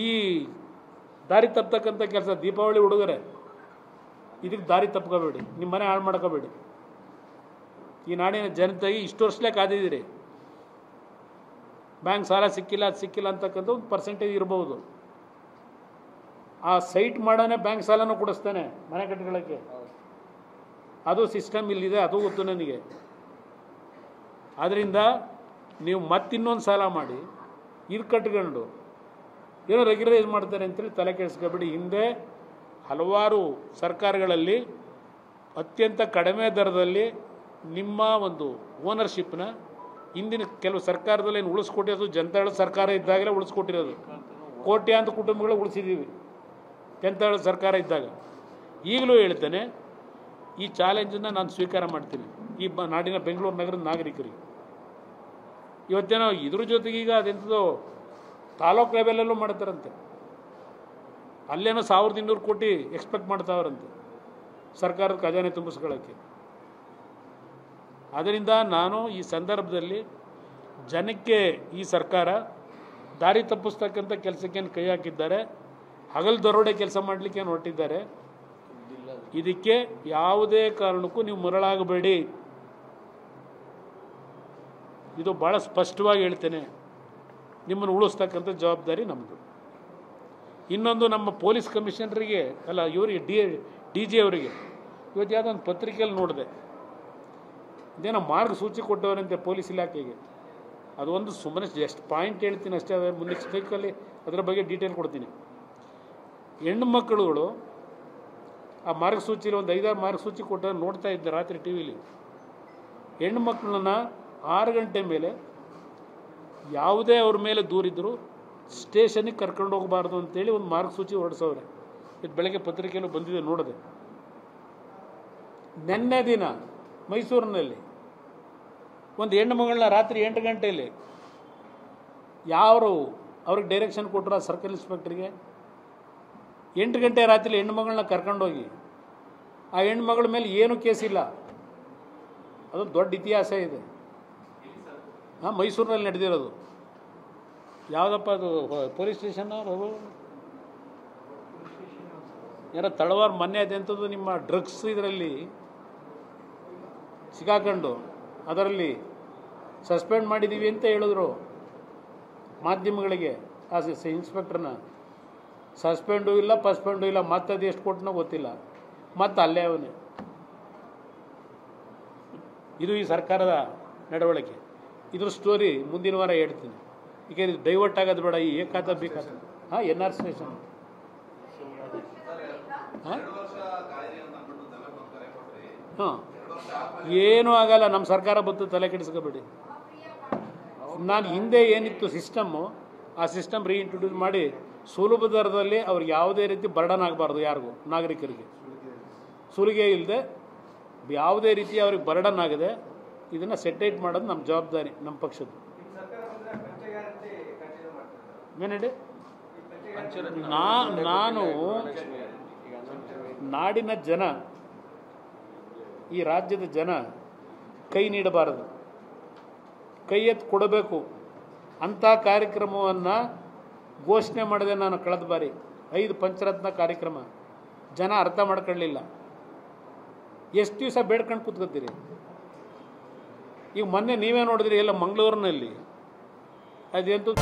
ಈ ದಾರಿ ತಪ್ಪತಕ್ಕಂಥ ಕೆಲಸ ದೀಪಾವಳಿ ಹುಡುಗರೆ ಇದಕ್ಕೆ ದಾರಿ ತಪ್ಕೋಬೇಡಿ, ನಿಮ್ಮ ಮನೆ ಹಾಳು ಮಾಡ್ಕೋಬೇಡಿ. ಈ ನಾಡಿನ ಜನತೆಗೆ ಇಷ್ಟು ವರ್ಷಲೇ ಕಾದಿದ್ದೀರಿ. ಬ್ಯಾಂಕ್ ಸಾಲ ಸಿಕ್ಕಿಲ್ಲ, ಅದು ಸಿಕ್ಕಿಲ್ಲ ಅಂತಕ್ಕಂಥ ಒಂದು ಪರ್ಸೆಂಟೇಜ್ ಇರ್ಬೋದು. ಆ ಸೈಟ್ ಮಾಡೋನೇ ಬ್ಯಾಂಕ್ ಸಾಲನೂ ಕೊಡಿಸ್ತಾನೆ ಮನೆ ಕಟ್ಕೊಳ್ಳೋಕ್ಕೆ. ಅದು ಸಿಸ್ಟಮ್ ಇಲ್ಲಿದೆ, ಅದು ಗೊತ್ತು ನನಗೆ. ಆದ್ದರಿಂದ ನೀವು ಮತ್ತಿನ್ನೊಂದು ಸಾಲ ಮಾಡಿ ಇದು ಕಟ್ಕೊಂಡು ಏನೋ ರೆಗ್ಯುಲರೈಸ್ ಮಾಡ್ತಾರೆ ಅಂತೇಳಿ ತಲೆ ಕೆಡಿಸ್ಕೊಬೇಡಿ. ಹಿಂದೆ ಹಲವಾರು ಸರ್ಕಾರಗಳಲ್ಲಿ ಅತ್ಯಂತ ಕಡಿಮೆ ದರದಲ್ಲಿ ನಿಮ್ಮ ಒಂದು ಓನರ್ಶಿಪ್ನ ಹಿಂದಿನ ಕೆಲವು ಸರ್ಕಾರದಲ್ಲಿ ಏನು ಉಳಿಸ್ಕೊಟ್ಟಿರೋದು ಜನತಾದಳ ಸರ್ಕಾರ ಇದ್ದಾಗಲೇ ಉಳಿಸ್ಕೊಟ್ಟಿರೋದು. ಕೋಟ್ಯಾಂತರ ಕುಟುಂಬಗಳು ಉಳಿಸಿದ್ದೀವಿ ಜನತಾದಳ ಸರ್ಕಾರ ಇದ್ದಾಗ. ಈಗಲೂ ಹೇಳ್ತೇನೆ, ಈ ಚಾಲೆಂಜನ್ನು ನಾನು ಸ್ವೀಕಾರ ಮಾಡ್ತೀನಿ ಈ ನಾಡಿನ ಬೆಂಗಳೂರು ನಗರದ ನಾಗರಿಕರಿಗೆ. ಇವತ್ತೇನೋ ಇದ್ರ ಜೊತೆಗೆ ಈಗ ಅದೆಂಥದ್ದು ತಾಲೂಕು ಲೆವೆಲಲ್ಲೂ ಮಾಡ್ತಾರಂತೆ. ಅಲ್ಲೇನೋ 1200 ಕೋಟಿ ಎಕ್ಸ್ಪೆಕ್ಟ್ ಮಾಡ್ತಾವ್ರಂತೆ ಸರ್ಕಾರದ ಖಜಾನೆ ತುಂಬಿಸ್ಕೊಳ್ಳೋಕ್ಕೆ. ಆದ್ದರಿಂದ ನಾನು ಈ ಸಂದರ್ಭದಲ್ಲಿ ಜನಕ್ಕೆ ಈ ಸರ್ಕಾರ ದಾರಿ ತಪ್ಪಿಸ್ತಕ್ಕಂಥ ಕೆಲಸಕ್ಕೇನು ಕೈ ಹಾಕಿದ್ದಾರೆ, ಹಗಲು ದರೋಡೆ ಕೆಲಸ ಮಾಡಲಿಕ್ಕೆ ಏನು ಹೊರಟಿದ್ದಾರೆ, ಇದಕ್ಕೆ ಯಾವುದೇ ಕಾರಣಕ್ಕೂ ನೀವು ಮರಳಾಗಬೇಡಿ. ಇದು ಭಾಳ ಸ್ಪಷ್ಟವಾಗಿ ಹೇಳ್ತೇನೆ. ನಿಮ್ಮನ್ನು ಉಳಿಸ್ತಕ್ಕಂಥ ಜವಾಬ್ದಾರಿ ನಮ್ಮದು. ಇನ್ನೊಂದು, ನಮ್ಮ ಪೊಲೀಸ್ ಕಮಿಷನರಿಗೆ ಅಲ್ಲ ಇವರಿಗೆ ಡಿ ಜಿ ಅವರಿಗೆ ಇವತ್ತು ಯಾವುದೋ ಒಂದು ಪತ್ರಿಕೆಯಲ್ಲಿ ನೋಡಿದೆ, ಇದೇನೋ ಮಾರ್ಗಸೂಚಿ ಕೊಟ್ಟವರಂತೆ ಪೊಲೀಸ್ ಇಲಾಖೆಗೆ. ಅದು ಒಂದು ಸುಮ್ಮನೆ ಎಷ್ಟು ಪಾಯಿಂಟ್ ಹೇಳ್ತೀನಿ ಅಷ್ಟೇ, ಮುಂದೆ ಸ್ಟೇಕಲ್ಲಿ ಅದರ ಬಗ್ಗೆ ಡೀಟೇಲ್ ಕೊಡ್ತೀನಿ. ಹೆಣ್ಣು ಮಕ್ಕಳುಗಳು ಆ ಮಾರ್ಗಸೂಚಿಲಿ ಒಂದು 5-6 ಮಾರ್ಗಸೂಚಿ ಕೊಟ್ಟ ನೋಡ್ತಾ ಇದ್ದೆ ರಾತ್ರಿ ಟಿ ವಿಲಿ. ಹೆಣ್ಣು ಮಕ್ಕಳನ್ನ 6 ಗಂಟೆ ಮೇಲೆ ಯಾವುದೇ ಅವ್ರ ಮೇಲೆ ದೂರಿದ್ರು ಸ್ಟೇಷನಿಗೆ ಕರ್ಕೊಂಡು ಹೋಗಬಾರ್ದು ಅಂತೇಳಿ ಒಂದು ಮಾರ್ಗಸೂಚಿ ಹೊರಡಿಸವ್ರೆ. ಇದು ಬೆಳಗ್ಗೆ ಪತ್ರಿಕೆಯಲ್ಲೂ ಬಂದಿದೆ, ನೋಡಿದೆ. ನಿನ್ನೆ ದಿನ ಮೈಸೂರಿನಲ್ಲಿ ಒಂದು ಹೆಣ್ಣು ಮಗಳನ್ನ ರಾತ್ರಿ 8 ಗಂಟೆಯಲ್ಲಿ ಯಾರು ಅವ್ರಿಗೆ ಡೈರೆಕ್ಷನ್ ಕೊಟ್ಟರು ಆ ಸರ್ಕಲ್ ಇನ್ಸ್ಪೆಕ್ಟ್ರಿಗೆ, 8 ಗಂಟೆ ರಾತ್ರಿ ಹೆಣ್ಣು ಮಗಳನ್ನ ಕರ್ಕೊಂಡೋಗಿ ಆ ಹೆಣ್ಮಗಳ ಮೇಲೆ ಏನೂ ಕೇಸಿಲ್ಲ. ಅದೊಂದು ದೊಡ್ಡ ಇತಿಹಾಸ ಇದೆ. ಮೈಸೂರಿನಲ್ಲಿ ನಡೆದಿರೋದು. ಯಾವುದಪ್ಪ ಅದು ಪೊಲೀಸ್ ಸ್ಟೇಷನ್ ಅವರು ಯಾರೋ ತಳವಾರ ಮೊನ್ನೆ ಅದೆಂಥದ್ದು ನಿಮ್ಮ ಡ್ರಗ್ಸ್ ಇದರಲ್ಲಿ ಸಿಗಾಕೊಂಡು ಅದರಲ್ಲಿ ಸಸ್ಪೆಂಡ್ ಮಾಡಿದ್ದೀವಿ ಅಂತ ಹೇಳಿದ್ರು ಮಾಧ್ಯಮಗಳಿಗೆ. ಆ ಇನ್ಸ್ಪೆಕ್ಟ್ರನ್ನ ಸಸ್ಪೆಂಡು ಇಲ್ಲ, ಪಸ್ಪೆಂಡು ಇಲ್ಲ, ಮತ್ತದು ಎಷ್ಟು ಕೊಟ್ಟನೋ ಗೊತ್ತಿಲ್ಲ, ಮತ್ತು ಅಲ್ಲೇ ಅವನೇ. ಇದು ಈ ಸರ್ಕಾರದ ನಡವಳಿಕೆ. ಇದ್ರ ಸ್ಟೋರಿ ಮುಂದಿನ ವಾರ ಹೇಳ್ತೀನಿ. ಈಗ ಇದು ಡೈವರ್ಟ್ ಆಗೋದು ಬೇಡ, ಈ ಏಕಾತ ಬೇಕಾದ NR ಸ್ಟೇಷನ್ ಏನೂ ಆಗಲ್ಲ. ನಮ್ಮ ಸರ್ಕಾರ ಬಂತು, ತಲೆ ಕೆಡಿಸ್ಕೋಬೇಡಿ. ನಾನು ಹಿಂದೆ ಏನಿತ್ತು ಸಿಸ್ಟಮ್ಮು, ಆ ಸಿಸ್ಟಮ್ ರೀಇಂಟ್ರೊಡ್ಯೂಸ್ ಮಾಡಿ ಸುಲಭ ದರದಲ್ಲಿ ಅವ್ರಿಗೆ ಯಾವುದೇ ರೀತಿ ಬರ್ಡನ್ ಆಗಬಾರ್ದು, ಯಾರಿಗೂ ನಾಗರಿಕರಿಗೆ ಸುಲಿಗೆ ಇಲ್ಲದೆ ಯಾವುದೇ ರೀತಿ ಅವ್ರಿಗೆ ಬರ್ಡನ್ ಆಗದೆ ಇದನ್ನು ಸೆಟೇಟ್ ಮಾಡೋದು ನಮ್ಮ ಜವಾಬ್ದಾರಿ, ನಮ್ಮ ಪಕ್ಷದ್ದು. ಏನೇಳಿ ನಾನು ನಾಡಿನ ಜನ, ಈ ರಾಜ್ಯದ ಜನ ಕೈ ನೀಡಬಾರದು, ಕೈ ಎತ್ತು ಕೊಡಬೇಕು ಅಂಥ ಕಾರ್ಯಕ್ರಮವನ್ನು ಘೋಷಣೆ ಮಾಡಿದೆ ನಾನು ಕಳೆದ ಬಾರಿ. 5 ಪಂಚರತ್ನ ಕಾರ್ಯಕ್ರಮ ಜನ ಅರ್ಥ ಮಾಡ್ಕೊಳ್ಳಲಿಲ್ಲ. ಎಷ್ಟು ದಿವಸ ಬೇಡ್ಕೊಂಡು ಕೂತ್ಕೊತೀರಿ? ಈಗ ಮೊನ್ನೆ ನೀವೇ ನೋಡಿದ್ರಿ ಎಲ್ಲ ಮಂಗಳೂರಿನಲ್ಲಿ ಅದೆಂತೂ